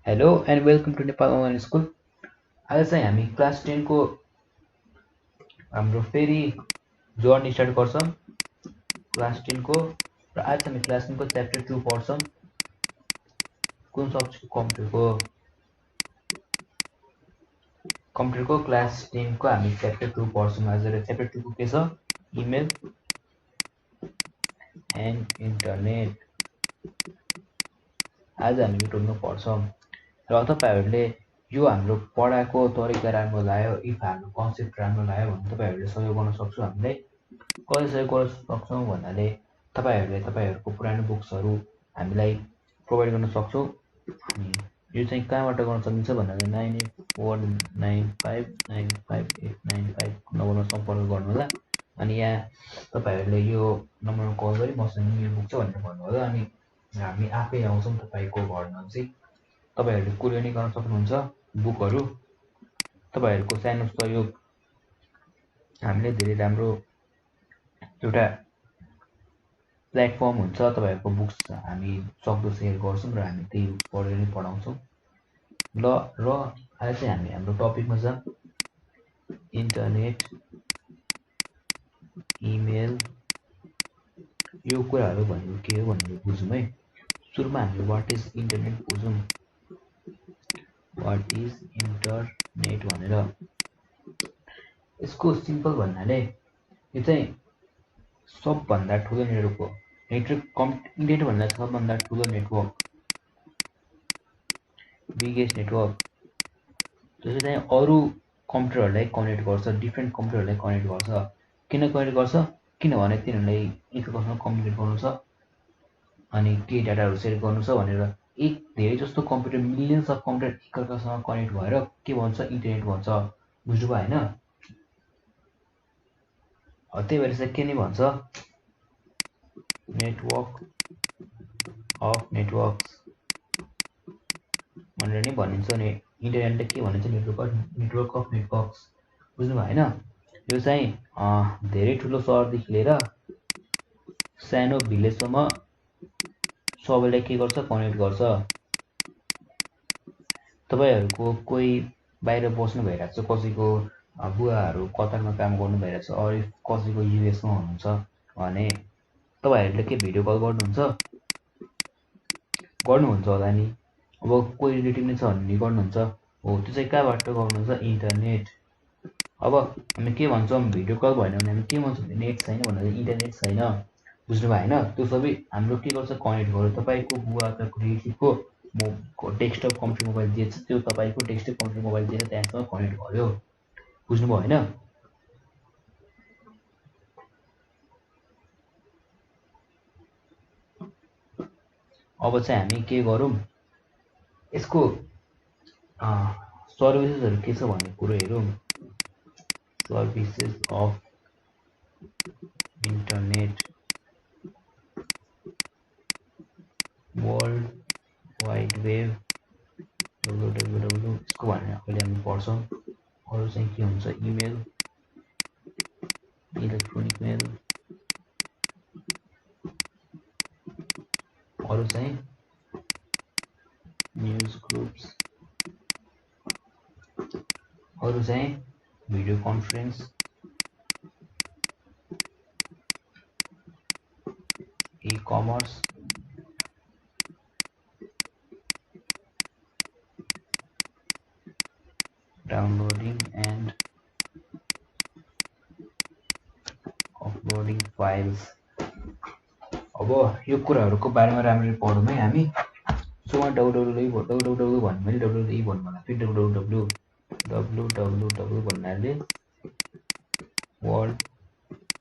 Hello and welcome to Nepal online school. आज चाहिँ हामी क्लास 10 को हाम्रो फेरि जर्नी स्टार्ट गर्छौँ क्लास 10 को। र आज हामी क्लास 10 को च्याप्टर 2 पढ्छौँ। कुन सब्जेक्ट कम्प्युटरको क्लास 10 को हामी च्याप्टर 2 पढ्छौँ आज। र च्याप्टर 2 को के छ? Email and internet. आज हामी यो टपिकमा पढ्छौँ। र तपाईहरुले यो हाम्रो पढाएको तरिका राम्रो लाग्यो, इफ हाम्रो कन्सेप्ट राम्रो लाग्यो भने तपाईहरुले सहयोग गर्न सक्छौँ। हामीले कसरी सहयोग गर्न सक्छौँ भन्नाले तपाईहरुले तपाईहरुको पुरानो बुक्सहरु हामीलाई प्रोभाइड गर्न सक्छौँ। अनि यो चाहिँ कहाँबाट गर्न सकिन्छ भन्नाले 9849595895 नम्बरमा सम्पर्क गर्नु होला। अनि यहाँ तपाईहरुले यो नम्बरमा कल गरी मसँग यो बुक छ भनेर भन्नु होला। अनि हामी आफै आउँछौँ तपाईको घरमा। चाहिँ तपाईहरुले कुरियर नि गर्न सक्नुहुन्छ बुकहरु। तपाईहरुको सानो सहयोग हामीले धेरै राम्रो एउटा प्लेटफर्म हुन्छ। तपाईहरुको बुक्स हामी सक्दो शेयर गर्छौं र हामी त्यही बुक्स पढेर नै पढाउँछौँ। ल र आज चाहिँ हामी हाम्रो टपिकमा छ इन्टरनेट, इमेल। यो कुराहरु भनेको के हो भनेर बुझौँ है। सुरुमा हामी व्हाट इज इन्टरनेट बुझौँ। व्हाट इज इन्टरनेट भनेर यसको सिम्पल भन्नाले यो चाहिँ सबभन्दा ठुलो नेटवर्क हो। इन्टरनेट भन्दा सबभन्दा ठुलो नेटवर्क, बिगेस्ट नेटवर्क, जसले चाहिँ अरु कम्प्युटरहरुलाई कनेक्ट गर्छ, डिफ्रेन्ट कम्प्युटरहरुलाई कनेक्ट गर्छ। किन कनेक्ट गर्छ? किनभने तिनीहरुलाई एकअर्कासँग कम्युनिकेट गर्नु छ अनि के डाटाहरु शेयर गर्नु छ भनेर एक धेरै जस्तो कम्प्युटर, मिलियन्स अफ कम्प्युटर एकअर्कासँग कनेक्ट भएर के भन्छ? इन्टरनेट भन्छ। बुझ्नुभयो हैन? त्यही भएर चाहिँ के नि भन्छ? नेटवर्क अफ नेटवर्क्स भनेर नि भनिन्छ। नि इन्टरनेटले के भनिन्छ? Network of networks. बुझ्नुभयो हैन? यो चाहिँ धेरै ठुलो सहरदेखि लिएर सानो भिलेजसम्म सबैलाई के गर्छ? कनेक्ट गर्छ। तपाईहरुको कोही बाहिर बस्नु भइराछ, कसैको बुवाहरु कतारमा काम गर्नु भइराछ, अरु कसैको युएस मा हुनुहुन्छ भने तपाईहरुले के भिडियो कल गर्नुहुन्छ होला नि। अब कोही रिलेटिभ नै छ भने गर्नुहुन्छ। हो, त्यो चाहिँ कहाँबाट गर्नुहुन्छ? इन्टरनेट। अब हामी के भन्छौँ? भिडियो कल भएन भने हामी के भन्छौँ? नेट छैन भन्नाले इन्टरनेट छैन। बुझ्नुभयो हैन? त्यो सबै हाम्रो के गर्छ? कनेक्ट गर्छ। तपाईको बुवा अथवा रिलेटिभको डेस्कटप कम्प्युटर मोबाइल जे छ त्यो तपाईको डेस्कटप कम्प्युटर मोबाइल जे छ त्यससँग कनेक्ट गर्यो। बुझ्नुभयो हैन? अब चाहिँ हामी के गरौँ? यसको सर्भिसेसहरु के छ भन्ने कुरा हेरौँ। Services of internet, world wide web, www यसको भनेर अहिले हामी पढ्छौँ। अरु चाहिँ के हुन्छ? इमेल, इलेक्ट्रोनिक मेल, अरु चाहिँ न्यूज ग्रुप्स, अरु चाहिँ video conference, e-commerce, downloading and uploading files. अब यो कुराहरुको बारेमा राम्ररी पढौँ है हामी। सुरुमा www भन्नु मैले www भन्नु होला। फेरि www भन्नाले वर्ल्ड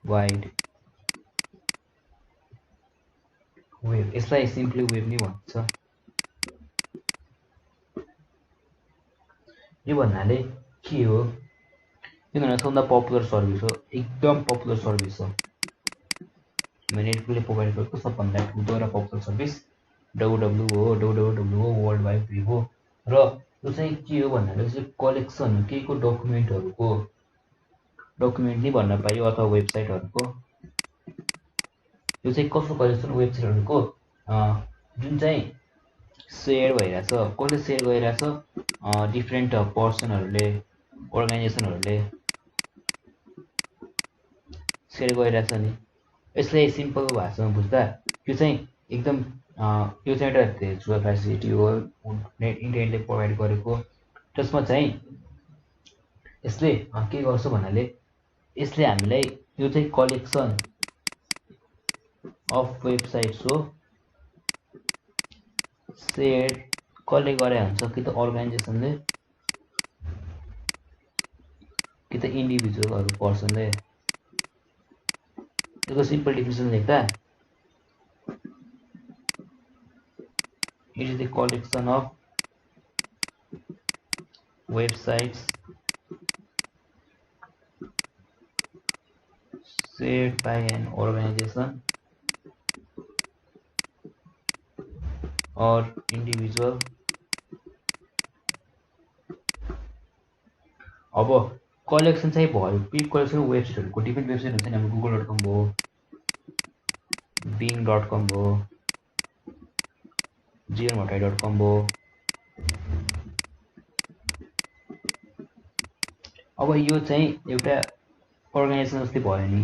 वाइड वेब। यसलाई सिम्पली वेब नि भन्छ। यो भन्नाले के हो? यो भन्दा सबभन्दा पपुलर सर्भिस हो, एकदम पपुलर सर्भिस हो। नेटफ्लिक्सले प्रोभाइड गरेको सबभन्दा ठुलो र पपुलर सर्भिस www हो। www हो, वर्ल्ड वाइड वेब हो। र यो चाहिँ के हो भन्नाले चाहिँ कलेक्सन केको डकुमेन्टहरुको डकुमेन्ट नि भन्न पाइयो अथवा वेबसाइटहरुको। यो चाहिँ कसको कलेक्सन? वेबसाइटहरुको जुन चाहिँ सेयर भइरहेछ, कसले सेयर गरिरहेछ, डिफ्रेन्ट पर्सनहरूले, अर्गनाइजेसनहरूले सेयर गरिरहेछ नि। यसलाई सिम्पल भाषामा बुझ्दा यो चाहिँ एकदम यो चाहिँ एउटा धेरै ठुलो फेसिलिटी हो नेट इन्टरनेटले प्रोभाइड गरेको। त्यसमा चाहिँ यसले के गर्छ भन्नाले यसले हामीलाई यो चाहिँ कलेक्सन अफ वेबसाइट्स हो, सेयर कसले गरे हुन्छ, कि त अर्गनाइजेसनले कि त इन्डिभिजुअलहरू पर्सनले। यसको सिम्पल डेफिनेसन लेख्दा it is the collection of websites shared by an organization or individual। अब कलेक्सन चाहिँ भयो के कलेक्सन वेबसाइटहरूको, डिफ्रेन्ट वेबसाइट हुन्छ नि, हाम्रो google.com भयो, bing.com भयो, gmail.com भयो। अब यो चाहिँ एउटा अर्गनाइजेसन जस्तै भयो नि,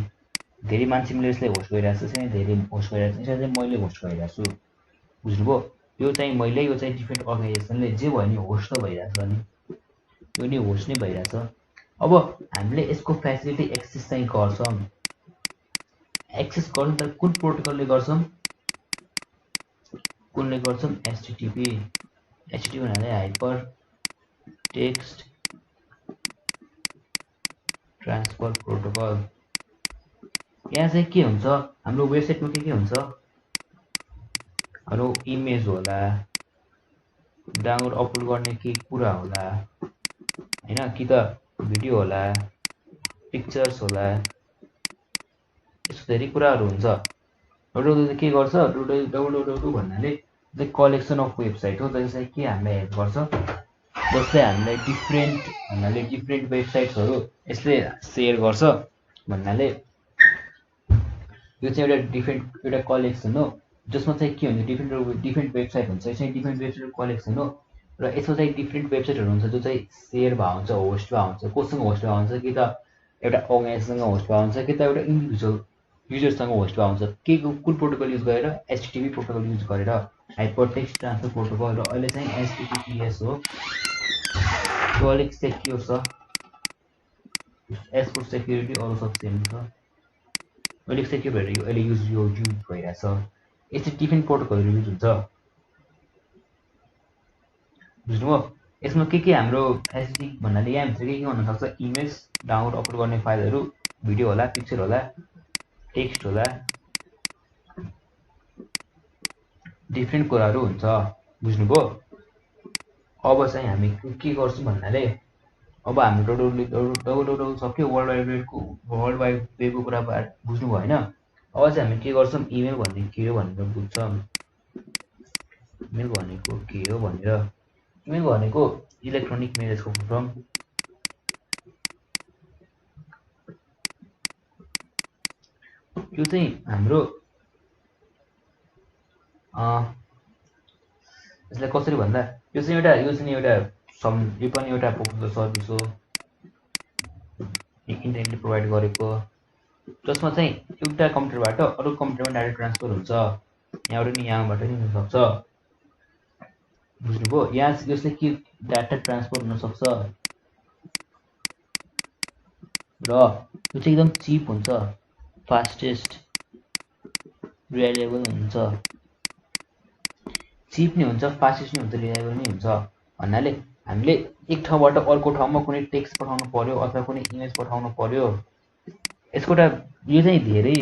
धेरै मान्छेले यसलाई होस्ट गरिरहेको छ, चाहिँ धेरै होस्ट गरिरहेको छ, यसलाई चाहिँ मैले होस्ट गरिरहेको छु, बुझ्नुभयो। यो चाहिँ मैले, यो चाहिँ डिफ्रेन्ट अर्गनाइजेसनले जे भयो नि होस्ट त भइरहेछ नि, यो नि होस्ट नै भइरहेछ। अब हामीले यसको फेसिलिटी एक्सेस चाहिँ गर्छौँ, एक्सेस गर्छौँ त कुन प्रोटोकलले गर्छौँ, कुनले गर्छौँ, एचटीटीपी। एचटीटीपी भन्नाले हाइपर टेक्स्ट ट्रान्सफर प्रोटोकल। यहाँ चाहिँ के हुन्छ, हाम्रो वेबसाइटमा के हुन्छ, हाम्रो इमेज होला, डाउनलोड अपलोड गर्ने के कुरा होला हैन, कि त भिडियो होला, पिक्चर्स होला, यस्तो धेरै कुराहरू हुन्छ। डब्ल्युडब्ल्यू के गर्छ, डब्ल्युडब्ल्यू भन्नाले चाहिँ कलेक्सन अफ वेबसाइट हो, जसले के हामीलाई हेल्प गर्छ, जसले हामीलाई डिफ्रेन्ट वेबसाइट्सहरू यसले सेयर गर्छ भन्नाले यो चाहिँ एउटा कलेक्सन हो, जसमा चाहिँ के हुन्छ, डिफ्रेन्ट वेबसाइट हुन्छ, यो चाहिँ डिफ्रेन्ट वेबसाइटको कलेक्सन हो। र यसमा चाहिँ डिफ्रेन्ट वेबसाइटहरू हुन्छ जो चाहिँ सेयर भएको हुन्छ, होस्ट भएको हुन्छ। कोसँग होस्ट भएको हुन्छ, कि त एउटा अर्गनाइजेसनसँग होस्ट भएको हुन्छ, कि त एउटा इन्डिभिजुअल युजरसँग होस्ट भएको हुन्छ। के कुन प्रोटोकल युज गरेर, एचटीटीपी प्रोटोकल युज गरेर, हाइपर टेक्स्ट ट्रान्सफर प्रोटोकल। र अहिले चाहिँ एचटीटीपीएस हो, त्यो अलिक सेक्युर छ, एज फर सेक्युरिटी अरू सब सेम छ, अलिक सेक्युर भएर यो अहिले युज भइरहेछ। यस्तै डिफ्रेन्ट प्रोटोकलहरू युज हुन्छ, बुझ्नुभयो। यसमा के हाम्रो फेसिलिटी भन्नाले यहाँ भित्र के हुन सक्छ, इमेज डाउनलोड अपलोड गर्ने फाइलहरू, भिडियो होला, पिक्चर होला, टेक्स्ट होला, डिफ्रेन्ट कुराहरू हुन्छ, बुझ्नुभयो। अब चाहिँ हामी के गर्छौँ भन्नाले अब हाम्रो डब्ल्युडब्ल्यू सक्यो, वर्ल्ड वाइड वेबको कुरा बुझ्नुभयो होइन। अब चाहिँ हामी के गर्छौँ, इमेल भन्ने के हो भनेर बुझ्छौँ। इमेल भनेको के हो भनेर, इमेल भनेको इलेक्ट्रोनिक मेलको फर्म। यो चाहिँ हाम्रो यसलाई कसरी भन्दा, यो पनि एउटा पपुलर सर्भिस हो इन्टरनेटले प्रोभाइड गरेको, जसमा चाहिँ एउटा कम्प्युटरबाट अरू कम्प्युटरमा डाइरेक्ट ट्रान्सफर हुन्छ, यहाँबाट नि यहाँबाट नि हुनसक्छ, बुझ्नुभयो। यहाँ यसले के डाटा ट्रान्सफर हुनसक्छ, र यो चाहिँ एकदम चिप हुन्छ, फास्टेस्ट, रिलायबल हुन्छ, चिप नै हुन्छ, फास्टेस्ट नै हुन्छ, रिलायबल नै हुन्छ भन्नाले हामीले एक ठाउँबाट अर्को ठाउँमा कुनै टेक्स्ट पठाउनु पर्यो अथवा कुनै इमेज पठाउनु पर्यो, यसको यो चाहिँ धेरै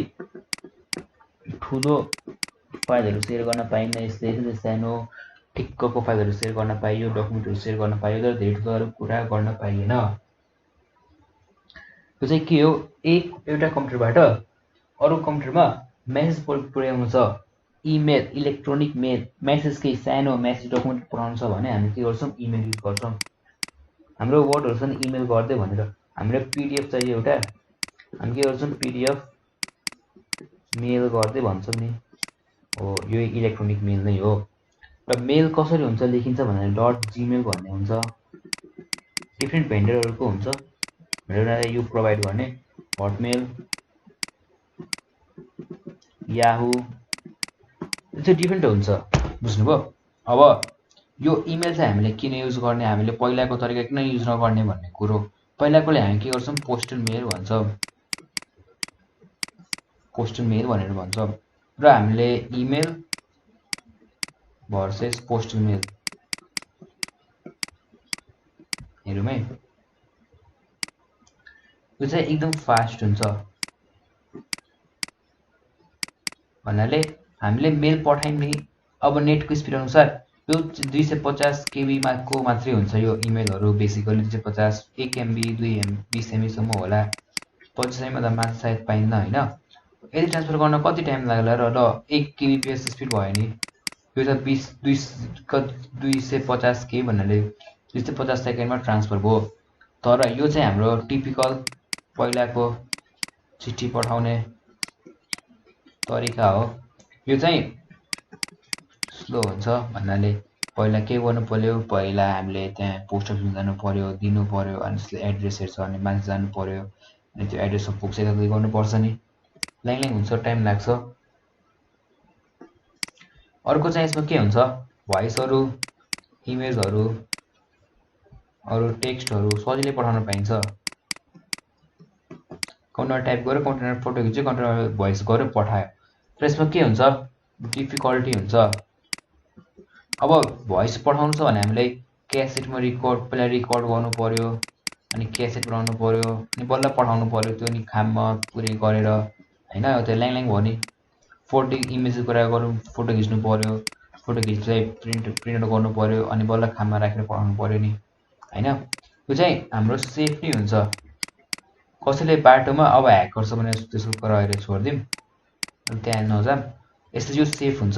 ठुलो फाइलहरू सेयर गर्न पाइन्न, यसले सानो ठिक्कको फाइलहरू सेयर गर्न पाइयो, डकुमेन्टहरू सेयर गर्न पाइयो, तर धेरै ठुलो कुरा गर्न पाइएन। यो चाहिँ के हो, एउटा कम्प्युटरबाट अरू कम्प्युटरमा मेसेज पुर्याउनु छ, इमेल, इलेक्ट्रोनिक मेल, मेसेज केही सानो मेसेज डकुमेन्ट पठाउनु छ भने हामी के गर्छौँ, इमेल युज गर्छौँ। हाम्रो वर्डहरू छन् इमेल गर्दै भनेर, हामीलाई पिडिएफ चाहियो एउटा, हामी के गर्छौँ, पिडिएफ मेल गर्दै भन्छौँ नि, हो यो इलेक्ट्रोनिक मेल नै हो। र मेल कसरी हुन्छ लेखिन्छ भन्दा .gmail भन्ने हुन्छ। डिफ्रेन्ट भेन्डरहरुको हुन्छ, भेन्डरलाई यो प्रोभाइड गर्ने हटमेल, याहू, यो चाहिँ डिफ्रेन्ट हुन्छ, बुझ्नुभयो। अब यो इमेल चाहिँ हामीले किन युज गर्ने, हामीले पहिलाको तरिका किन युज नगर्ने भन्ने कुरो। पहिलाकोले हामी के गर्छौं, पोस्टल मेल भन्छौं, पोस्टल मेल भनेर भन्छौं, र हामीले इमेल भर्सेस पोस्टल मेल हेरौँ है। यो चाहिँ एकदम फास्ट हुन्छ भन्नाले हामीले मेल पठायौं नि, अब नेटको स्पिड अनुसार यो 250 KB को मात्रै हुन्छ यो इमेलहरु, बेसिकली 250 1 MB 2 MB 20 MB सम्म होला, 25 MB भन्दा माथि सायद पाइन्न हैन। यदि ट्रान्सफर गर्न कति टाइम लाग्ला र 1 kbps स्पिड भयो नि, यो त 250 KB भन्नाले 250 सेकेन्डमा ट्रान्सफर भयो। तर यो चाहिँ हाम्रो टिपिकल पहिलाको चिठी पठाउने तरिका हो। यो चाहिँ स्लो हुन्छ भन्नाले पहिला के गर्नु पर्यो, पहिला हामीले त्यहाँ पोस्ट अफिसमा जानु पर्यो, दिनु पर्यो, अनि त्यसले एड्रेस हेर्छ, अनि मान्छे जानु पर्यो, अनि त्यो एड्रेसमा पुग्छ यता गर्नु पर्छ नि, ल्याङ हुन्छ, टाइम लाग्छ। अर्को चाहिँ यसमा के हुन्छ, भोइसहरु, इमेजहरु, अरु टेक्स्टहरु सजिलै पठाउन पाइन्छ। कन्टेनर टाइप गर्यो, कन्टेनर फोटो खिच्यो, कन्टेनर भोइस गर्यो, पठायो। र यसमा के हुन्छ, डिफिकल्टी हुन्छ। अब भोइस पठाउनु छ भने हामीले क्यासेटमा पहिला रिकर्ड गर्नु पर्यो, अनि क्यासेट बनाउनु पर्यो, अनि बल्ल पठाउनु पर्यो, त्यो नि खाममा पुरै गरेर हैन, त्यो ल्याङ भयो नि। फोटो इमेज कुरा गरौँ, फोटो खिच्नु पर्यो, फोटो खिच्दै प्रिन्ट गर्नु पर्यो, अनि बल्ल खाममा राखेर पठाउनु पर्यो नि हैन। यो चाहिँ हाम्रो सेफ नै हुन्छ। कसैले बाटोमा अब ह्याकर छ भने त्यसको कुरा अहिले छोड्दिम, अनि त्यहाँ नजाम, यसले यो सेफ हुन्छ।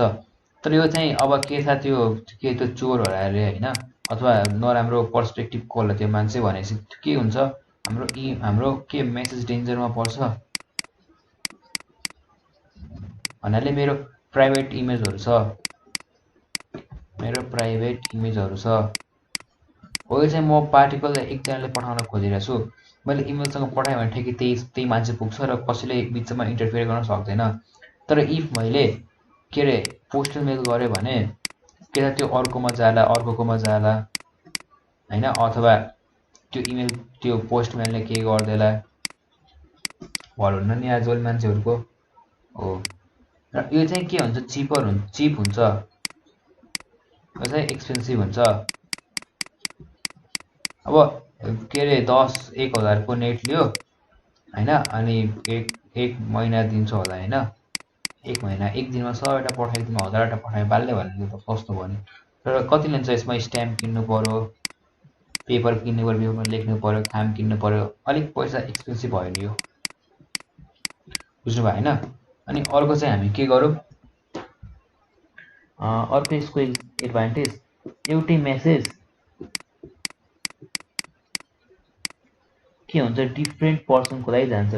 तर यो चाहिँ अब के छ, त्यो चोरहरुले हैन, अथवा नराम्रो पर्सपेक्टिभको होला त्यो मान्छे भनेपछि के हुन्छ, हाम्रो के मेसेज डेन्जरमा पर्छ भन्नाले मेरो प्राइभेट इमेजहरु छ, हो यो चाहिँ म पार्टिकल एकजनाले पठाउन खोजिरहेको छु, मैले इमेलसँग पठाएँ भने ठिकै त्यही मान्छे पुग्छ र कसैले बिचमा इन्टरफियर गर्न सक्दैन। तर इफ मैले के रे पोस्टल मेल गरे भने के त त्यो अर्कोमा जाला हैन, अथवा त्यो इमेल त्यो पोस्टम्यानले के गर्देला भल हुन्न नि आजकल मान्छेहरुको हो। र यो चाहिँ के हुन्छ, चिप हुन्छ, यो चाहिँ एक्सपेन्सिभ हुन्छ। अब के रे 10-1000 को नेट लियो हैन, अनि एक महिना दिन्छ होला हैन, एक महिना एक दिनमा 100 वटा पठाइदिनु, 1000 वटा पठाए बाल्ने भन्ने त सस्तो भयो नि। तर कति लिन्छ यसमा, स्ट्याम्प किन्नु पर्यो, पेपर किन्नु पर्यो, पेपरमा लेख्नु पर्यो, खाम किन्नु पर्यो, अलिक पैसा एक्सपेन्सिभ भयो नि यो, बुझ्नुभयो हैन। अनि अर्को चाहिँ हामी के गरौँ, अर्को यसको एडभान्टेज, एउटै मेसेज के हुन्छ, डिफ्रेन्ट पर्सनको लागि जान्छ,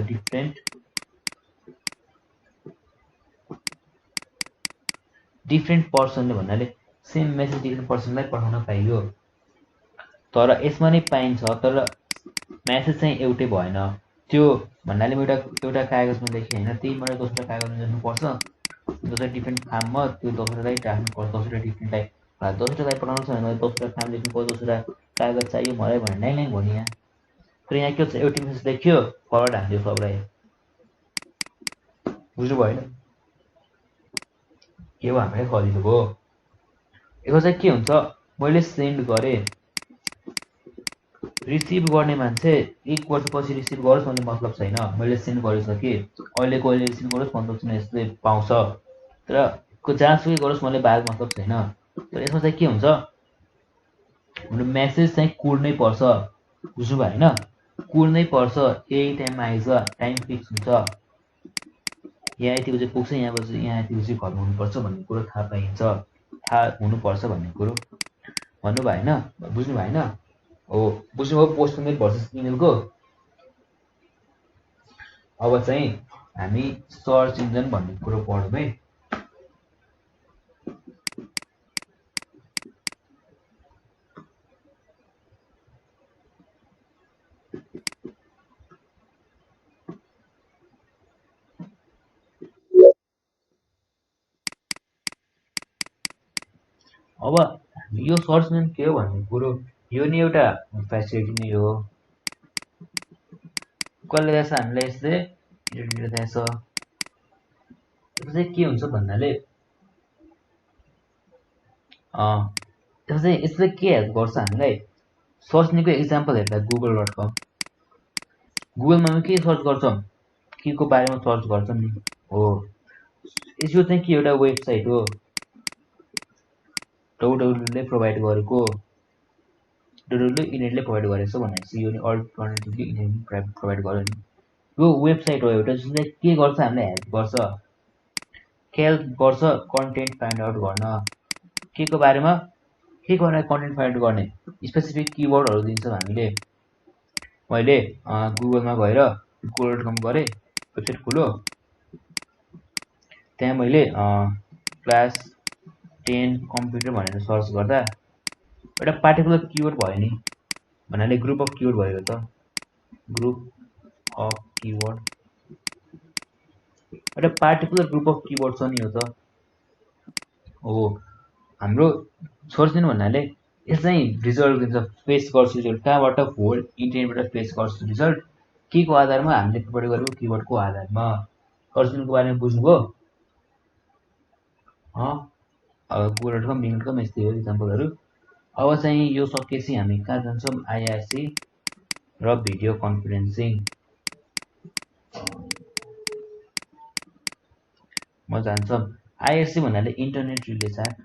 डिफ्रेन्ट पर्सनले भन्नाले सेम मेसेज डिफ्रेन्ट पर्सनलाई पठाउन पाइयो। तर यसमा नै पाइन्छ, तर मेसेज चाहिँ एउटै भएन। त्यो भन्नाले म एउटा कागजमा लेखेँ हैन, त्यही मैले दोस्रो कागजमा लेख्नुपर्छ, दोस्रो डिफ्रेन्ट खाममा त्यो दोस्रोलाई राख्नुपर्छ, दोस्रो डिफ्रेन्टलाई, दोस्रोलाई पठाउनु छ भने दोस्रो खाम लेख्नुपर्छ, दोस्रो कागज चाहियो मलाई भने ल्याङ भयो नि यहाँ। तर यहाँ के छ, एउटै मेसेज लेख्यो, फरवर्ड हान्दियो सबलाई, बुझ्नुभयो हैन, के हो हामीलाई सजिलो भयो। यसको चाहिँ के हुन्छ, मैले सेन्ड गरे, रिसिभ गर्ने मान्छे 1 वर्षपछि रिसिभ गरोस् भन्ने मतलब छैन, मैले सेन्ड गरिसके अहिलेको अहिले रिसिभ गरोस् मतलब छैन, यसले पाउँछ। तर जहाँसुकै गरोस् मैले बाहेक मतलब छैन। तर यसमा चाहिँ के हुन्छ, हाम्रो मेसेज चाहिँ कुर्नै पर्छ, बुझ्नुभयो हैन, कुर्नै पर्छ, यही टाइममा आइज, टाइम फिक्स हुन्छ, यहाँ यति बजे पुग्छ, यहाँ यति बजे घरमा हुनुपर्छ भन्ने कुरो थाहा पाइन्छ, थाहा हुनुपर्छ भन्ने कुरो, भन्नुभयो हैन, बुझ्नुभयो हैन हो, बुझ्नुभयो पोस्टल मेल भर्सेस इमेलको। अब चाहिँ हामी सर्च इन्जिन भन्ने कुरो पढौँ है। अब यो सर्च इन्जिन के हो भन्ने कुरो यो नि एउटा फेसिलिटी नै हो कसले देखाएको छ हामीलाई यसले देखाएको छ यो चाहिँ के हुन्छ भन्नाले यसले के हेल्प गर्छ हामीलाई सर्च इन्जिनको एक्जाम्पल हेर्दा google.com गुगलमा हामी के सर्च गर्छौँ के को बारेमा सर्च गर्छौँ नि हो यो चाहिँ के एउटा वेबसाइट हो www ले प्रोभाइड गरेको www इन्टरनेटले प्रोभाइड गरेको छ भनेपछि यो नि अल्टरनेटिभली इन्टरनेटले प्रोभाइड गर्यो नि यो वेबसाइट हो एउटा जसले के गर्छ हामीलाई हेल्प गर्छ कन्टेन्ट फाइन्ड आउट गर्न के को बारेमा के गर्ने कन्टेन्ट फाइन्ड गर्ने स्पेसिफिक किवर्डहरु दिन्छौँ हामीले मैले गुगलमा गएर google.com गरे वेबसाइट खोलो त्यहाँ मैले क्लास 10 कम्प्युटर भनेर सर्च गर्दा एउटा पार्टिकुलर किवर्ड भयो नि भन्नाले ग्रुप अफ किवर्ड भयो त ग्रुप अफ किवर्ड एउटा पार्टिकुलर ग्रुप अफ किवर्ड छ नि यो त हो हाम्रो सर्च इन्जिन भन्नाले यसलाई रिजल्ट दिन्छ फेस गर्छ रिजल्ट कहाँबाट होल इन्टरनेटबाट फेस गर्छ रिजल्ट के को आधारमा हामीले प्रोभाइड गरेको किवर्डको आधारमा सर्च इन्जिनको बारेमा बुझ्नुभयो अब google.com bing.com यस्तै हो इक्जाम्पलहरु अब चाहिँ यो सकेपछि हामी कहाँ जान्छौँ आईआरसी र भिडियो कन्फरेन्सिङ म जान्छौँ आईआरसी भन्नाले इन्टरनेट रिले च्याट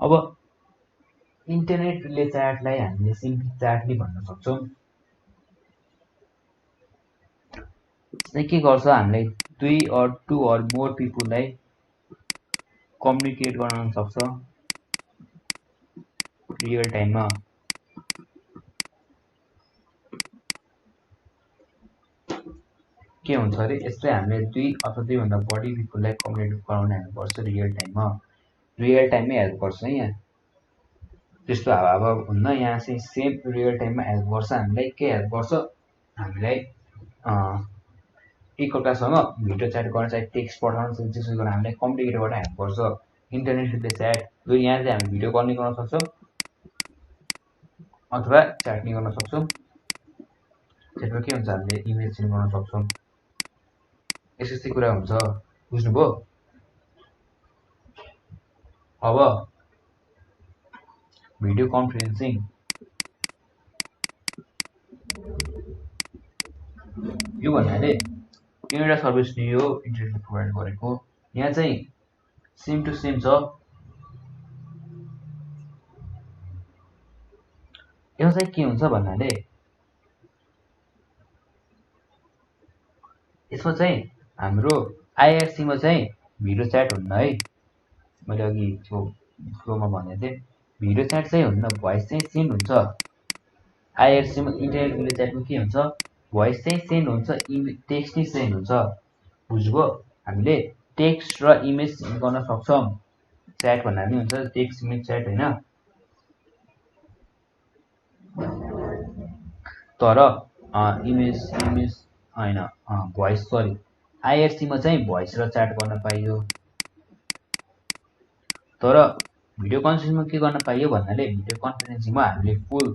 अब इन्टरनेट रिले च्याटलाई हामीले सिम्पली च्याट नि भन्न सक्छौँ यसले के गर्छ हामीलाई टु अर मोर पिपुललाई कम्युनिकेट गर्न सक्छ रियल टाइममा के हुन्छ अरे यसले हामीले 2 अथवा 2 भन्दा बढी पिपुललाई कम्युनिकेट गराउन हेल्प गर्छ रियल टाइममै हेल्प गर्छ यहाँ त्यस्तो हावा हुन्न यहाँ चाहिँ सेम रियल टाइममा हेल्प गर्छ हामीलाई के हेल्प गर्छ हामीलाई एकअर्कासँग भिडियो च्याट गर्न चाहिँ टेक्स्ट पठाउन चाहिँ त्यसो गर्न हामीलाई कम्युनिकेट गर्न हेल्प गर्छ इन्टरनेट रिले च्याट यो यहाँ चाहिँ हामी भिडियो कल नि गर्न सक्छौँ अथवा च्याट नि गर्न सक्छौँ त्यसमा के हुन्छ हामीले इमेज सेन्ड गर्न सक्छौँ यस्तै कुरा हुन्छ बुझ्नुभयो अब भिडियो कन्फरेन्सिङ यो भन्नाले यो एउटा सर्भिस नि हो इन्टरनेटले प्रोभाइड गरेको यहाँ चाहिँ सेम टु सेम छ यो चाहिँ के हुन्छ भन्नाले यसमा चाहिँ हाम्रो आईआरसी मा चाहिँ भिडियो च्याट हुन्न है मैले अघि फ्लोमा भनेको थिएँ भिडियो च्याट चाहिँ हुन्न भोइस चाहिँ सेन्ड हुन्छ आईआरसी मा इन्टरनेट रिले च्याटमा के हुन्छ भोइस चाहिँ सेन्ड हुन्छ टेक्स्ट नै सेन्ड हुन्छ बुझ्नुभयो हामीले टेक्स्ट र इमेज सेन्ड गर्न सक्छौँ च्याट भन्दा नि हुन्छ टेक्स्ट इमेज च्याट हैन तर इमेज हैन भोइस सरी आईआरसी मा चाहिँ भोइस र च्याट गर्न पाइयो तर भिडियो कन्फरेन्सिङमा के गर्न पाइयो भन्नाले भिडियो कन्फरेन्सिङमा हामीले फुल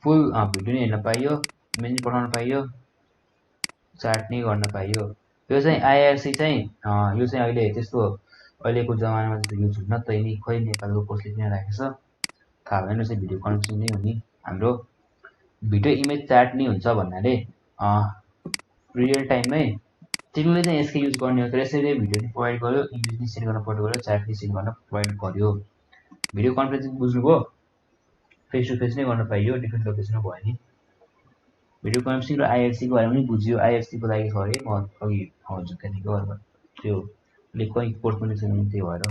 भिडियो नै हेर्न पाइयो इमेज नि पठाउन पाइयो च्याट नै गर्न पाइयो यो चाहिँ आईआरसी चाहिँ यो चाहिँ अहिले त्यस्तो अहिलेको जमानामा चाहिँ युज हुन्न तै नि खोइ नेपालको कसले किन राखेछ थाहा भएन चाहिँ भिडियो कन्फरेन्सिङ नै हो नि हाम्रो भिडियो इमेज च्याट नै हुन्छ भन्नाले रियल टाइममै तिमीले चाहिँ यसको युज गर्ने हो तर यसैले भिडियो नि प्रोभाइड गर्यो इमेज नि सेन्ड गर्न प्रोभाइड गर्यो च्याट नि सेन्ड गर्न प्रोभाइड गर्यो भिडियो कन्फरेन्सिङ बुझ्नुभयो फेस टु फेस नै गर्न पाइयो डिफ्रेन्ट लोकेसनमा भयो नि भिडियो कन्फरेन्सिङ र आईआरसी को बारेमा पनि बुझ्यो आईआरसी को लागि सरी म अघि हजुर त्यतिको त्यो कोही कोड पनि छैन त्यही भएर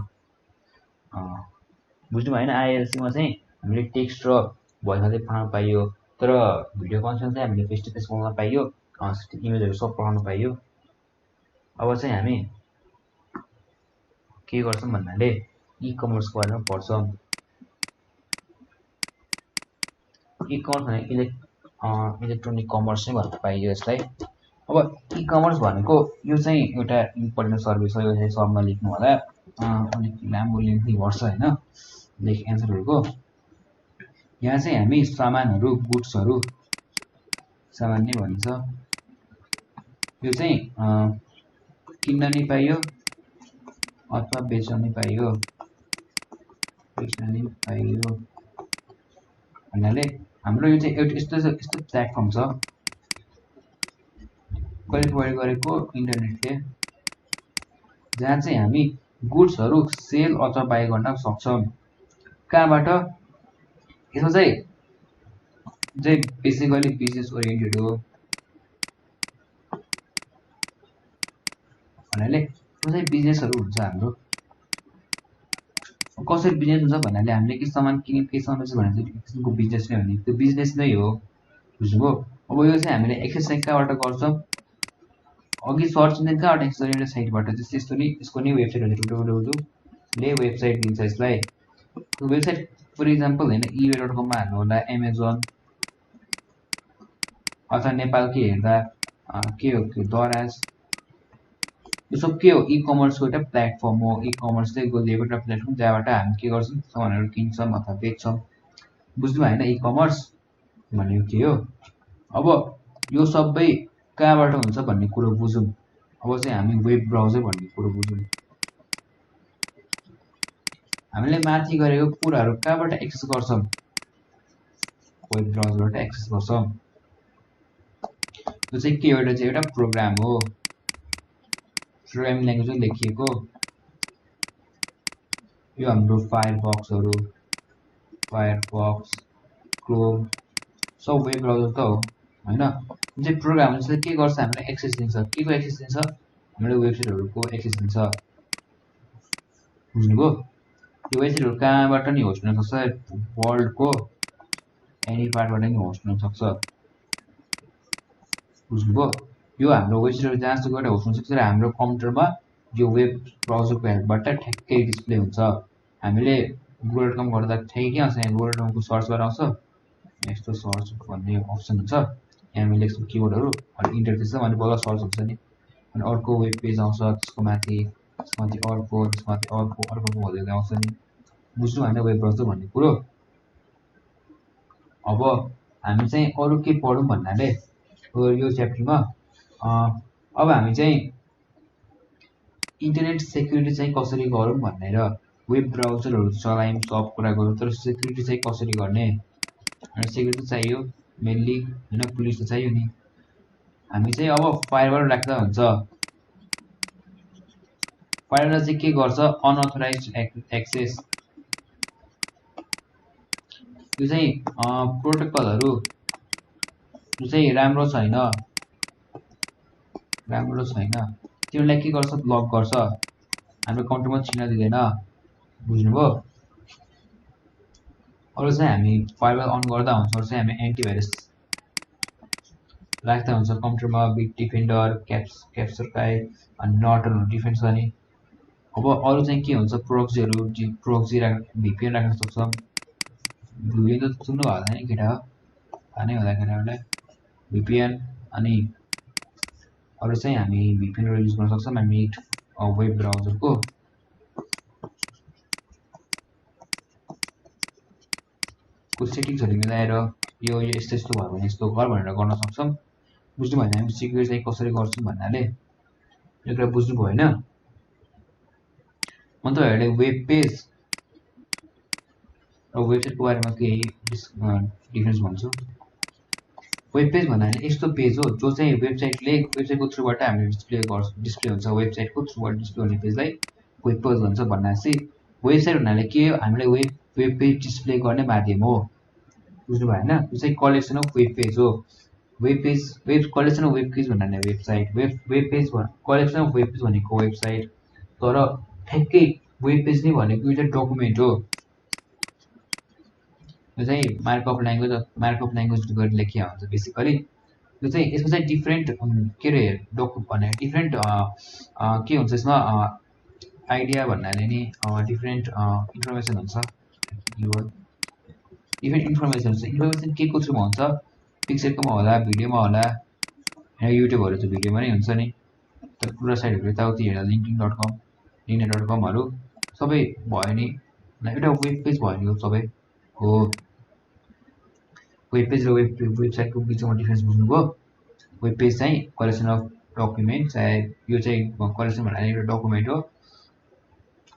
बुझ्नु भएन आईआरसी मा चाहिँ हामीले टेक्स्ट र भोइस मात्रै पठाउन पाइयो तर भिडियो कन्फरेन्सिङ चाहिँ हामीले फेस टु फेस गर्न पाइयो इमेजहरु सब पठाउन पाइयो अब चाहिँ हामी के गर्छौं भन्नाले ई-कमर्स को बारेमा पढ्छौं ई-कमर्स भने इलेक्ट्रोनिक कमर्स नै भन्न पाइयो यसलाई अब इ कमर्स भनेको यो चाहिँ एउटा इम्पोर्टेन्ट सर्भिस हो। यो चाहिँ सबमा लेख्नु होला, अलिक लामो लेन्थी वर्ड्स हैन लेख एन्सरहरुको। यहाँ चाहिँ हामी सामानहरु गुड्सहरु सामान नै भन्छ। यो चाहिँ किन्न नि पाइयो अथवा बेच्न नि पाइयो, भन्नाले हाम्रो यो चाहिँ एउटा यस्तो प्लेटफर्म छ कहिले प्रयोग गरेको इन्टरनेटले, जहाँ चाहिँ हामी गुड्सहरु सेल अथवा बाइ गर्न सक्छौं। कहाँबाट? यसो चाहिँ बेसिकली बिजनेस ओरिएन्टेड हो। भन्नाले यो चाहिँ बिजनेसहरु हुन्छ हाम्रो। कसरी बिजनेस हुन्छ भन्नाले हामीले के सामान किन्यौं के सामान बेच्यौं भने चाहिँ किसिमको बिजनेस नै हो नि, त्यो बिजनेस नै हो। बुझ्नुभयो? अब यो चाहिँ हामीले एक्सेस चाहिँ कहाँबाट गर्छौं? अघि सर्च इन्जिन कहाँबाट एक्सेस गर्ने? एउटा साइटबाट। जस्तै यसको नि वेबसाइट हुन्छ, www ले वेबसाइट दिन्छ यसलाई। त्यो वेबसाइट फर एक्जाम्पल हैन ebay.com मा हाल्नु होला, अमेजन अथवा नेपालकै हेर्दा के हो दराज। यो सब के हो? इ कमर्सको एउटा प्लेटफर्म हो। इ कमर्स चाहिँ एउटा प्लेटफर्म जहाँबाट हामी के गर्छौं? सामानहरु किन्छौं अथवा बेच्छौं। बुझ्नु भएन इ कमर्स भनेको के हो? अब यो सबै कहाँबाट हुन्छ भन्ने कुरो बुझौं। अब चाहिँ हामी वेब ब्राउजर भन्ने कुरो बुझौं। हामीले माथि गरेको कुराहरु कहाँबाट एक्सेस गर्छौं? वेब ब्राउजरबाट एक्सेस गर्छौं। यो चाहिँ के हो? एउटा प्रोग्राम हो, प्रोग्रामिङ ल्याङ्ग्वेजमा लेखिएको। यो हाम्रो फायरफक्सहरु, फायरफक्स, क्रोम सब वेब ब्राउजर त हो हैन। यो चाहिँ प्रोग्राम चाहिँ के गर्छ? हामीलाई एक्सेस दिन्छ। के को एक्सेस दिन्छ? हाम्रो वेबसाइटहरुको एक्सेस दिन्छ। बुझ्नुभयो? यो वेबसाइटहरु कहाँबाट नि होस्ट हुन सक्छ, वर्ल्डको एनी पार्टबाट नि होस्ट हुन सक्छ। बुझ्नुभयो? यो हाम्रो वेबसाइटहरु जहाँसुकैबाट होस्ट हुन सक्छ र हाम्रो कम्प्युटरमा यो वेब ब्राउजरको हेल्पबाट ठ्याक्कै डिस्प्ले हुन्छ। हामीले google.com गर्दा ठ्याक्कै के आउँछ? यहाँ google.com को सर्च बार आउँछ, यस्तो सर्च भन्ने अप्सन हुन्छ। यहाँ हामी लेख्छौं किवर्डहरु अनि इन्टर दिन्छौं अनि बल्ल सर्च हुन्छ नि। अनि अर्को वेब पेज आउँछ, त्यसको माथि अर्को, त्यसमाथि अर्को भन्दै आउँछ नि। बुझ्नु भएन वेब ब्राउजर भन्ने कुरो? अब हामी चाहिँ अरु के पढौं भन्नाले यो च्याप्टरमा अब हामी चाहिँ इन्टरनेट सेक्युरिटी चाहिँ कसरी गरौं भनेर वेब ब्राउजरहरु चलायौं, सब कुरा गरौं, तर सेक्युरिटी चाहिँ कसरी गर्ने? अनि सेक्युरिटी चाहियो मेनली हैन, पुलिस त चाहियो नि। हामी चाहिँ अब फायरवल राख्दा हुन्छ। फायरवल चाहिँ के गर्छ? अनअथराइज्ड एक्सेस। यो चाहिँ प्रोटोकलहरु जो चाहिँ राम्रो छैन तिनीलाई के गर्छ? ब्लक गर्छ। हाम्रो कम्प्युटरमा छिर्न दिदैन। बुझ्नुभयो? अरु चाहिँ हामी फायरवल अन गर्दा हुन्छ, अरु चाहिँ हामी एन्टिभाइरस राख्दा हुन्छ कम्प्युटरमा। बिट डिफेन्डर, क्याप्चरकाई अनि नर्टन डिफेन्स छ नि। अब अरु चाहिँ के हुन्छ? प्रोक्सीहरु, प्रोक्सी VPN राख्न सक्छौं। VPN त सुन्नु भएको छैन केटा हो, थाहा नै होला केटाहरुलाई। VPN अनि अरु चाहिँ हामी VPN युज गर्न सक्छौं हामी वेब ब्राउजरको। सेटिङ्सहरु मिलाएर यो यस्तो भयो भने यस्तो गर भनेर गर्न सक्छौं। बुझ्नु भएन? हामी सिक्युरिटी चाहिँ कसरी गर्छौं भन्नाले यो कुरा बुझ्नु भयो हैन? म तपाईहरुले वेब पेज र वेबसाइटको बारेमा केही डिफरेन्स भन्छु। वेब पेज भन्नाले यस्तो पेज हो जो चाहिँ वेबसाइटको थ्रुबाट हामीले डिस्प्ले हुन्छ। वेबसाइटको थ्रुबाट डिस्प्ले हुने पेजलाई वेब पेज भन्छ। भन्नाले वेबसाइट भन्नाले के हो? हामीले वेब पेज डिस्प्ले गर्ने माध्यम हो। बुझ्नु भएन? यो चाहिँ कलेक्सन अफ वेब पेज हो। Web collection of web page भन्नाले website, web page collection of web page भनेको वेबसाइट। तर ठ्याक्कै वेब पेज नै भनेको एउटा डकुमेन्ट हो। यो चाहिँ मार्कअप ल्याङ्ग्वेज गरेर लेखिया हुन्छ बेसिकली। यो चाहिँ यसमा चाहिँ डिफरेन्ट के रे भने डिफरेन्ट के हुन्छ यसमा आइडिया भन्नाले नि डिफरेन्ट इन्फर्मेसन हुन्छ। डिफरेन्ट इन्फर्मेसन के को थ्रुमा हुन्छ? पिक्चरकोमा होला, भिडियोमा होला यहाँ युट्युबहरू त भिडियोमा नै हुन्छ नि, तर पुरा साइटहरू यताउति हेर्दा linkedin.com linkedin.comहरू सबै भयो नि, एउटा वेब पेज भयो नि, सबै हो वेब पेज र वेबसाइटको बिचमा डिफरेन्स बुझ्नुभयो। वेब पेज चाहिँ कलेक्सन अफ डकुमेन्ट, चाहे यो चाहिँ कलेक्सन भन्नाले एउटा डकुमेन्ट हो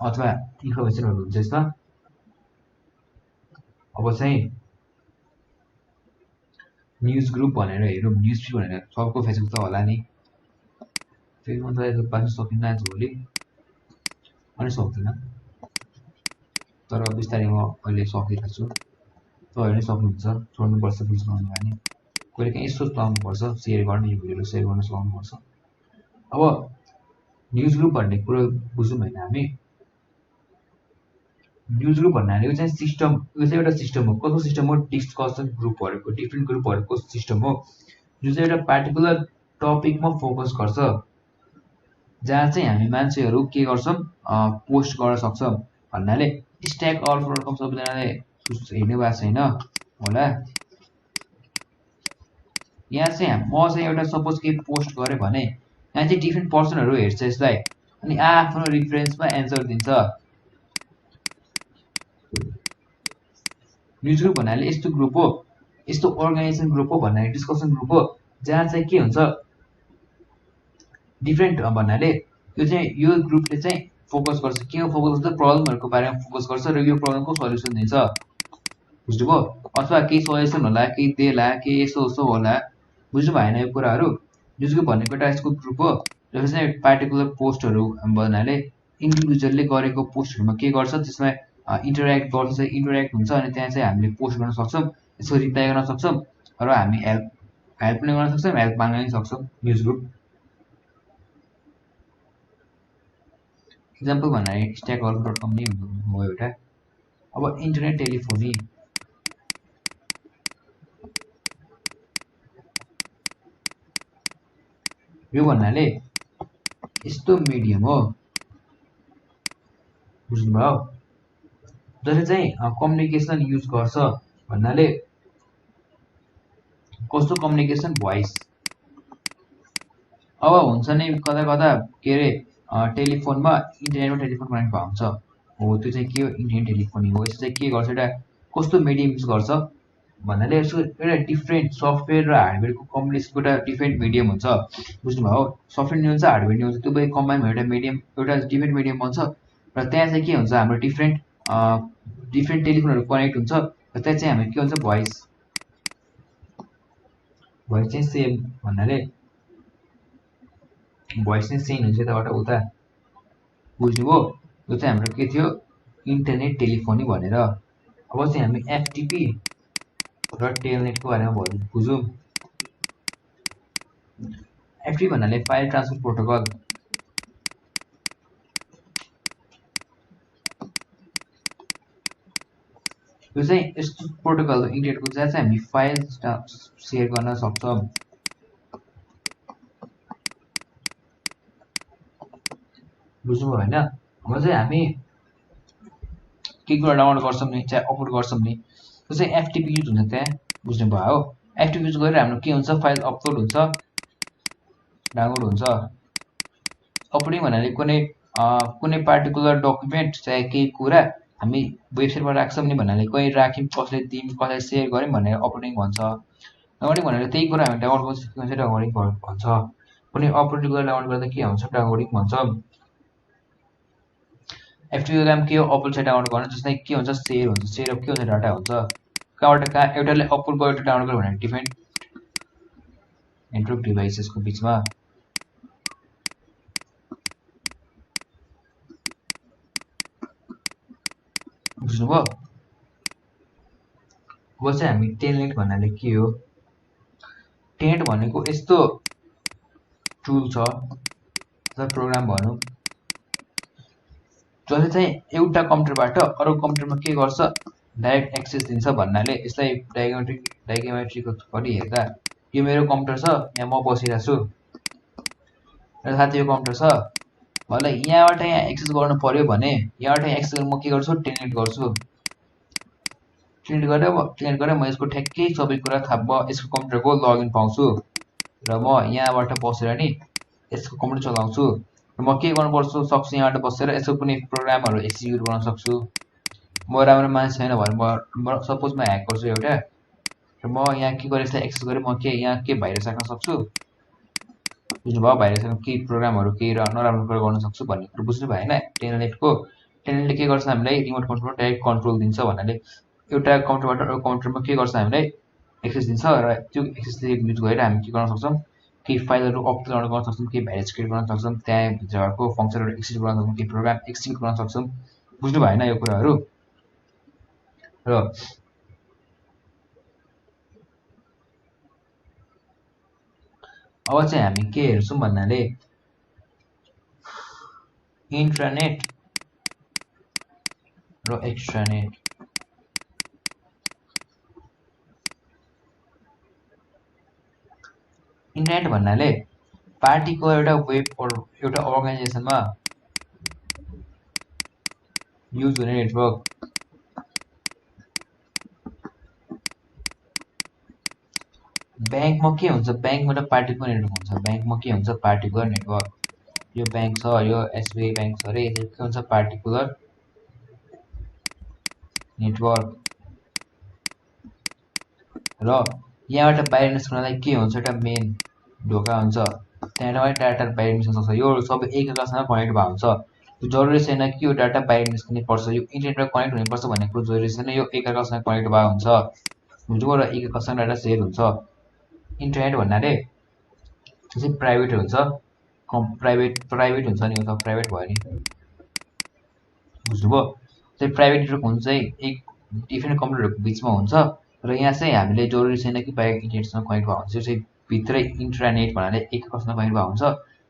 अथवा इन्फर्मेसनहरू हुन्छ यसमा। अब चाहिँ न्युज ग्रुप भनेर हेरौँ, न्युज फीड भनेर सबको फेसबुक त होला नि, फेसबुकमा त बाँच्नु सकिन्न आज भोलि, अनि सक्दिनँ, तर बिस्तारै म अहिले सकिरहेको छु, तपाईँहरू नै सक्नुहुन्छ, छोड्नुपर्छ बुझ्नुहुन्न भने कहिले काहीँ यसो चलाउनुपर्छ, सेयर गर्नु, यो भिडियोलाई सेयर गर्न सक्नुपर्छ। अब न्युज ग्रुप भन्ने कुरो बुझौँ होइन हामी, न्युज ग्रुप भन्नाले चाहिँ सिस्टम, यो चाहिँ एउटा सिस्टम हो। कस्तो सिस्टम हो? डिस्कसन ग्रुपहरूको, डिफ्रेन्ट ग्रुपहरूको सिस्टम हो, जो चाहिँ एउटा पार्टिकुलर टपिकमा फोकस गर्छ, जहाँ चाहिँ हामी मान्छेहरू के गर्छौँ, पोस्ट गर्न सक्छौँ। भन्नाले स्ट्याक ओभरफ्लो सबैजनाले हेर्नु भएको छैन होला, यहाँ चाहिँ म चाहिँ एउटा सपोज के पोस्ट गरेँ भने यहाँ चाहिँ डिफ्रेन्ट पर्सनहरू हेर्छ यसलाई, अनि आफ्नो रिफरेन्समा एन्सर दिन्छ। न्युज ग्रुप भन्नाले यस्तो ग्रुप हो, यस्तो अर्गनाइजेसन ग्रुप हो, भन्नाले डिस्कसन ग्रुप हो, जहाँ चाहिँ के हुन्छ, डिफ्रेन्ट भन्नाले यो चाहिँ यो ग्रुपले चाहिँ फोकस गर्छ, के हो फोकस गर्छ, प्रब्लमहरूको बारेमा फोकस गर्छ र यो प्रब्लमको सल्युसन दिन्छ, बुझ्नुभयो? अथवा केही सजेसन होला, केही देला, केही यसो उसो होला, बुझ्नु भएन यो कुराहरू। न्युज ग्रुप भनेको एउटा यस्तो ग्रुप हो जसले चाहिँ पार्टिकुलर पोस्टहरू भन्नाले इन्डिभिजुअलले गरेको पोस्टहरूमा के गर्छ, त्यसमा इन्टरेक्ट गर्छ, इन्टरेक्ट हुन्छ, अनि त्यहाँ चाहिँ हामीले पोस्ट गर्न सक्छौँ, यसको रिप्लाई गर्न सक्छौँ र हामी हेल्प पनि गर्न सक्छौँ, हेल्प माग्न पनि सक्छौँ। न्युज ग्रुप इक्जाम्पल भन्नाले stackOverflow.com नै हो एउटा। अब इन्टरनेट टेलिफोनी, यो भन्नाले यस्तो मिडियम हो, बुझ्नुभयो, जसले चाहिँ कम्युनिकेसन युज गर्छ। भन्नाले कस्तो कम्युनिकेसन, भोइस। अब हुन्छ नि कता कता के अरे टेलिफोनमा इन्टरनेटमा टेलिफोन कनेक्ट भएको हुन्छ, हो त्यो चाहिँ के हो, इन्टरनेट टेलिफोनी हो। यसो चाहिँ के गर्छ, एउटा कस्तो मिडियम युज गर्छ भन्नाले यसको एउटा डिफ्रेन्ट सफ्टवेयर र हार्डवेयरको कम्बिनेसनको एउटा डिफ्रेन्ट मिडियम हुन्छ, बुझ्नुभयो? सफ्टवेयर नि हुन्छ, हार्डवेयर नि हुन्छ, त्यो पनि कम्बाइन भएर एउटा मिडियम, एउटा डिफ्रेन्ट मिडियम बन्छ। र त्यहाँ चाहिँ के हुन्छ, हाम्रो डिफ्रेन्ट टेलिफोनहरू कनेक्ट हुन्छ, र त्यहाँ चाहिँ हाम्रो के हुन्छ, भोइस चाहिँ सेम, भन्नाले भोइस चाहिँ सेम हुन्छ यताबाट उता, बुझ्नुभयो? यो चाहिँ हाम्रो के थियो, इन्टरनेट टेलिफोनी भनेर। अब चाहिँ हामी एफटिपी र टेलनेटको बारेमा बुझौँ। एफटिपी भन्नाले फाइल ट्रान्सफर प्रोटोकल, यो चाहिँ यस्तो प्रोटोकल हो इन्टरनेटको जहाँ चाहिँ हामी फाइल सेयर गर्न सक्छौँ, बुझ्नुभयो होइन? अब चाहिँ हामी के कुरा डाउनलोड गर्छौँ नि, चाहे अपलोड गर्छौँ नि, त्यो चाहिँ एफटिपी युज हुन्छ त्यहाँ, बुझ्नुभयो? एफटिपी युज गरेर हाम्रो के हुन्छ, फाइल अपलोड हुन्छ, डाउनलोड हुन्छ। अपलोडिङ भन्नाले कुनै पार्टिकुलर डकुमेन्ट चाहे केही कुरा हामी वेबसाइटमा राख्छौँ नि भन्नाले, कहीँ राख्यौँ, कसैले दियौँ, कसैले सेयर गऱ्यौँ भनेर अपलोडिङ भन्छ। डाउनलोडिङ भनेर त्यही कुरा हामी डाउनलोड गर्छ, के भन्छ, डाउनलोडिङ भन्छ। कुनै अपलोडिङ गरेर डाउनलोड गर्दा के भन्छ, डाउनलोडिङ भन्छ। एफटिपीको काम के हो, अपलोड चाहिँ डाउनलोड गर्न, जस्तै के हुन्छ, सेयर हुन्छ, सेयर अफ के हुन्छ, डाटा हुन्छ, कहाँबाट कहाँ एउटाले अपलोड गर्यो, एउटा डाउनलोड गर्यो भने डिफ्रेन्ट नेटवर्क डिभाइसेसको बिचमा, बुझ्नुभयो? अब चाहिँ हामी टेलनेट भन्नाले के हो, टेलनेट भनेको यस्तो टुल छ अथवा प्रोग्राम भनौँ, जसले चाहिँ एउटा कम्प्युटरबाट अरू कम्प्युटरमा के गर्छ, डाइरेक्ट एक्सेस दिन्छ। भन्नाले यसलाई डाइग्रामेट्रीको पनि हेर्दा यो मेरो कम्प्युटर छ, यहाँ म बसिरहेको छु र साथै यो कम्प्युटर छ, मलाई यहाँबाट यहाँ एक्सेस गर्नु पर्यो भने यहाँबाट एक्सेस गरेर म के गर्छु, टेलनेट गर्छु। टेलनेट गरेर म यसको ठ्याक्कै सबै कुरा थाहा यसको कम्प्युटरको लगइन पाउँछु, र म यहाँबाट बसेर नि यसको कम्प्युटर चलाउँछु र म के गर्नुपर्छ सक्छु यहाँबाट बसेर यसको कुनै प्रोग्रामहरू एक्जिक्युट गर्न सक्छु। म राम्रो मान्छे छैन भने म सपोज म ह्याक गर्छु एउटा र म यहाँ के गरेर एक्सेस गरेँ म के यहाँ के भाइरस राख्न सक्छु बुझ्नुभयो। भाइरसमा केही प्रोग्रामहरू केही नराम्रो कुरा गर्न सक्छु भन्ने कुरो बुझ्नु भयो होइन। टेलनेटले के गर्छ हामीलाई रिमोट कन्ट्रोलबाट डाइरेक्ट कन्ट्रोल दिन्छ भन्नाले एउटा कम्प्युटरबाट अर्को कम्प्युटरमा के गर्छ हामीलाई एक्सेस दिन्छ र त्यो एक्सेसले युज गरेर हामी के गर्न सक्छौँ केही फाइलहरू अपलोड गर्न सक्छौँ केही भाइरस क्रिएट गर्न सक्छौँ त्यहाँभित्रको फङ्सनहरू एक्जिक्युट गर्न सक्छौँ केही प्रोग्राम एक्जिक्युट गर्न सक्छौँ बुझ्नु भएन यो कुराहरू। र अब चाहिँ हामी के हेर्छौँ भन्नाले इन्ट्रानेट र एक्स्ट्रानेट। इन्टरनेट भन्नाले पार्टीको एउटा वेब एउटा अर्गनाइजेसनमा युज हुने नेटवर्क। ब्याङ्कमा के हुन्छ ब्याङ्कमा एउटा पार्टिकुलर नेटवर्क हुन्छ। ब्याङ्कमा के हुन्छ पार्टिकुलर नेटवर्क। यो ब्याङ्क छ यो एसबिआई ब्याङ्क छ अरे के हुन्छ पार्टिकुलर नेटवर्क। र यहाँबाट बाहिर निस्कनलाई के हुन्छ एउटा मेन ढोका हुन्छ त्यहाँबाट डाटा बाहिर निस्कन सक्छ। यो सबै एकअर्कासँग कनेक्ट भएको हुन्छ। जरुरी छैन कि यो डाटा बाहिर निस्किने पर्छ यो इन्टरनेटमा कनेक्ट हुनुपर्छ भन्ने कुरो जरुरी छैन। यो एकअर्कासँग कनेक्ट भएको हुन्छ बुझ्नुभयो र एकअर्कासँग डाटा सेयर हुन्छ। इन्टरनेट भन्नाले चाहिँ प्राइभेट हुन्छ प्राइभेट हुन्छ नि त प्राइभेट भयो नि बुझ्नुभयो। चाहिँ प्राइभेट नेटवर्क हुन्छ चाहिँ एक डिफ्रेन्ट कम्प्युटरहरूको बिचमा हुन्छ र यहाँ चाहिँ हामीले जरुरी छैन कि बाहिर इन्टरनेटसँग कनेक्ट भएको हुन्छ। यो चाहिँ भित्रै इन्टरनेट भन्नाले एकअर्कासँग कनेक्ट भएको हुन्छ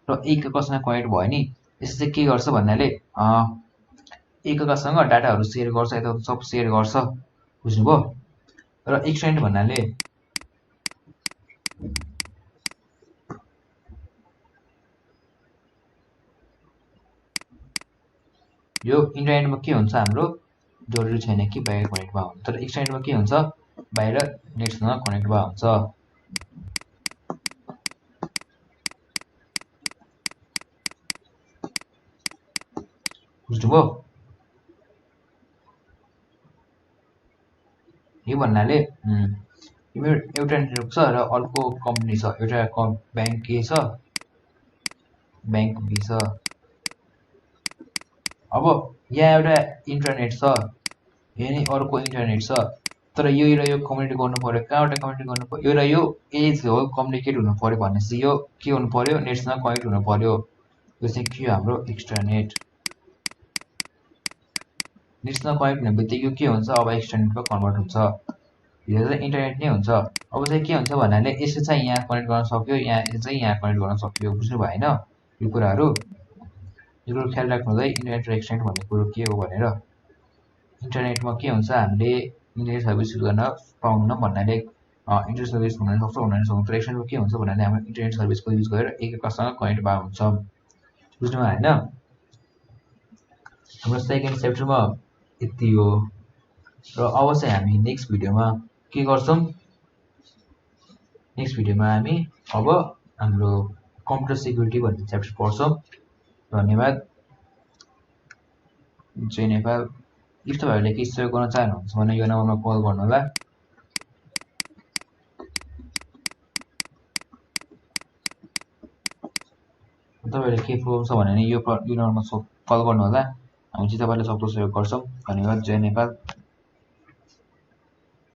र एकअर्कासँग कनेक्ट भयो नि यसले चाहिँ के गर्छ भन्नाले एकअर्कासँग डाटाहरू सेयर गर्छ यताउता सब सेयर गर्छ बुझ्नुभयो। र एक्सटेन्ड भन्नाले यो इन्टरनेटमा के हुन्छ हाम्रो जरुरी छैन कि बाहिर कनेक्ट भएको हुन्छ तर एक्सटेन्डमा के हुन्छ बाहिर नेटसँग कनेक्ट भएको हुन्छ बुझ्नुभयो। यो भन्नाले एउटा नेटवर्क छ र अर्को कम्पनी छ एउटा ब्याङ्क के छ ब्याङ्क बी छ। अब यहाँ एउटा इन्टरनेट छ यहाँ नि अर्को इन्टरनेट छ तर यो र यो कम्युनिकेट गर्नु पर्यो कहाँबाट कम्युनिकेट गर्नु पर्यो यो र यो एज हो कम्युनिकेट हुनु पर्यो भनेपछि यो के हुनु पर्यो नेटसँग कनेक्ट हुनु पर्यो। यो चाहिँ के हो हाम्रो एक्स्ट्रानेट। नेटसँग कनेक्ट हुने बित्तिकै के हुन्छ अब एक्स्ट्रानेटमा कन्भर्ट हुन्छ यो चाहिँ इन्टरनेट नै हुन्छ। अब चाहिँ के हुन्छ भन्नाले यसले चाहिँ यहाँ कनेक्ट गर्न सक्यो यहाँ चाहिँ यहाँ कनेक्ट गर्न सक्यो बुझ्नु भएन यो कुराहरू। यो कुरो ख्याल राख्नु है इन्टरनेट र एक्सटेन्ड भन्ने कुरो के हो भनेर। इन्टरनेटमा के हुन्छ हामीले इन्टरनेट सर्भिस युज गर्न पाउन्न भन्नाले इन्टरनेट सर्भिस हुन सक्छ हुन सक्छ तर एक्सटेन्डमा के हुन्छ भन्नाले हाम्रो इन्टरनेट सर्भिसको युज गरेर एकअर्कासँग कनेक्ट भएको हुन्छ बुझ्नु भएन। हाम्रो सेकेन्ड च्याप्टरमा यति हो र अब चाहिँ हामी नेक्स्ट भिडियोमा के गर्छौँ नेक्स्ट भिडियोमा हामी अब हाम्रो कम्प्युटर सिक्युरिटी भन्ने च्याप्टर पढ्छौँ। धन्यवाद। जय नेपाल। इफ तपाईँहरूले केही सहयोग गर्न चाहनुहुन्छ भने यो नम्बरमा कल गर्नुहोला। तपाईँहरूले केही प्रब्लम छ भने यो नम्बरमा कल गर्नुहोला हामी चाहिँ तपाईँलाई सक्दो सहयोग गर्छौँ। धन्यवाद। जय नेपाल।